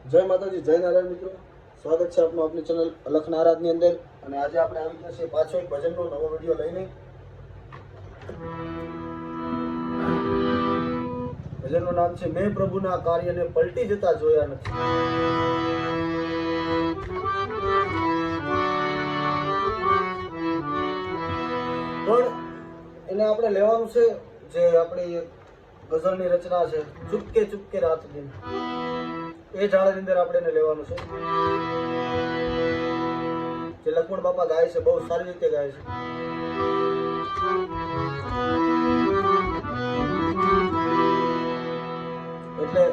જય માતાજી, જય નારાયણ મિત્રો, સ્વાગત છે આપનું આપની ચેનલ અલખના આરાધની અંદર. અને આજે આપણે આવી ગયા છે પાછો એક ભજનનો નવો વિડીયો લઈને. ભજનનું નામ છે મેં પ્રભુના કાર્યને પલટી જતા જોયા નથી. પણ એને આપણે લેવાનું છે જે આપણી ગઝલની રચના છે ચુપકે ચુપકે રાત દિન, એ ઝાડની અંદર આપણે એને લેવાનું છે. જે લક્ષ્મણ બાપા ગાય છે, બહુ સારી રીતે ગાય છે. એટલે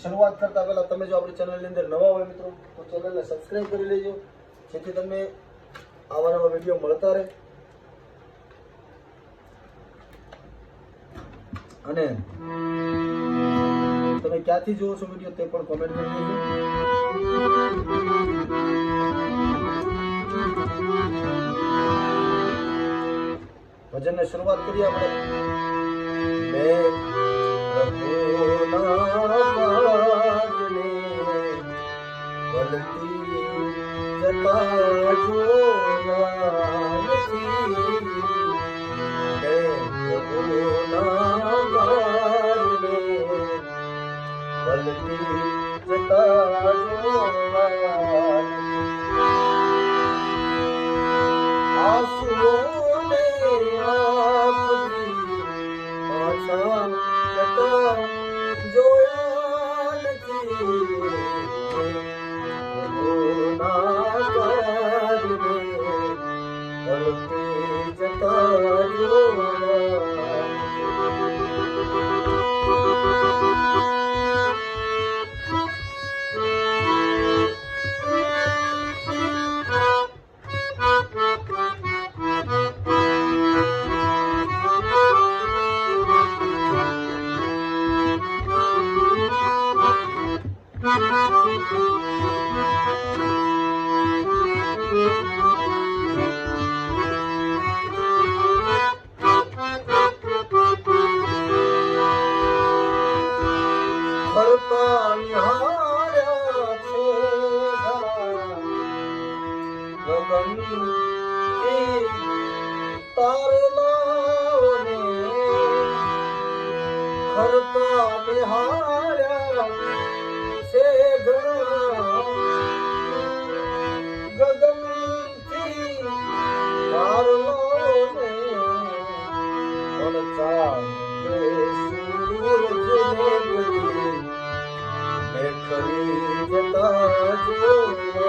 શરૂઆત કરતા પહેલા તમે જો આપણી ચેનલની અંદર નવા હોય મિત્રો તો ચેનલને સબસ્ક્રાઇબ કરી લેજો, જેથી તમને આવા નવા વિડીયો મળતા રહે. અને તમે ક્યાંથી જોવો છો વિડીયો તે પણ કોમેન્ટ કરી દેજો. ભજનની શરૂઆત કરીએ આપણે. મેં પ્રભુના કાર્યને પલટી જતા જોયા નથી. મેં પ્રભુના પલટી જતા જોયા આંસુઓને આંખથી પાછા જતા જોયા નથી. પ્રભુના કાર્યને પલટી જતા જોયા. ફરતા નિહાળ્યા છે ગગનથી તારલાઓને. ફરતા નિહાળ્યા છે ગગનથી તારલાઓને. પણ ચાંદે સૂરજને બધી ખરી જતા જોયા નથી.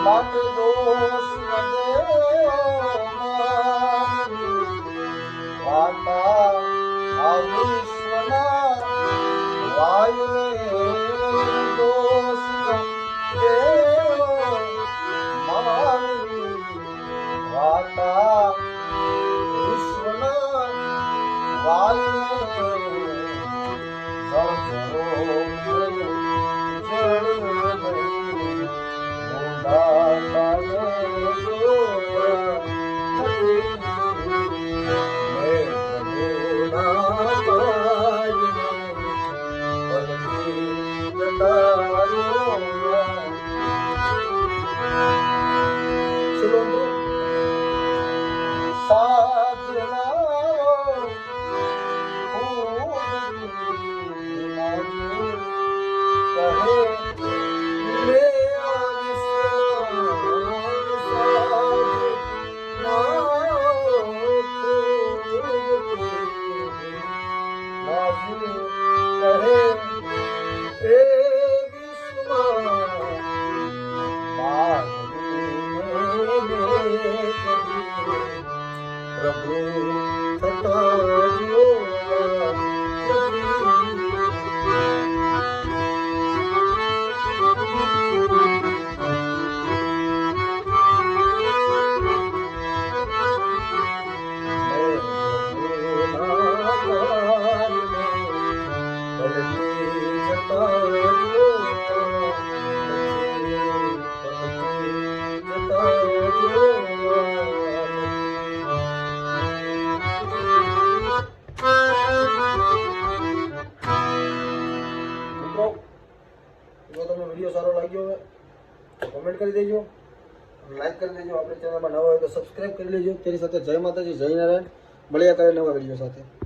માત દોષ વાતા આ વિશ્વના વાયુને દોષ દેવ મારી વાતા વિશ્વના વાયુને સર્વો સાધના મિત્રો, જો તમને વિડીયો સારો લાગ્યો હોય તો કોમેન્ટ કરી દેજો, લાઈક કરી દેજો. આપણી ચેનલમાં નવા હોય તો સબસ્ક્રાઈબ કરી લેજો. તેની સાથે જય માતાજી, જય નારાયણ. મળ્યા કરે નવા વિડીયો સાથે.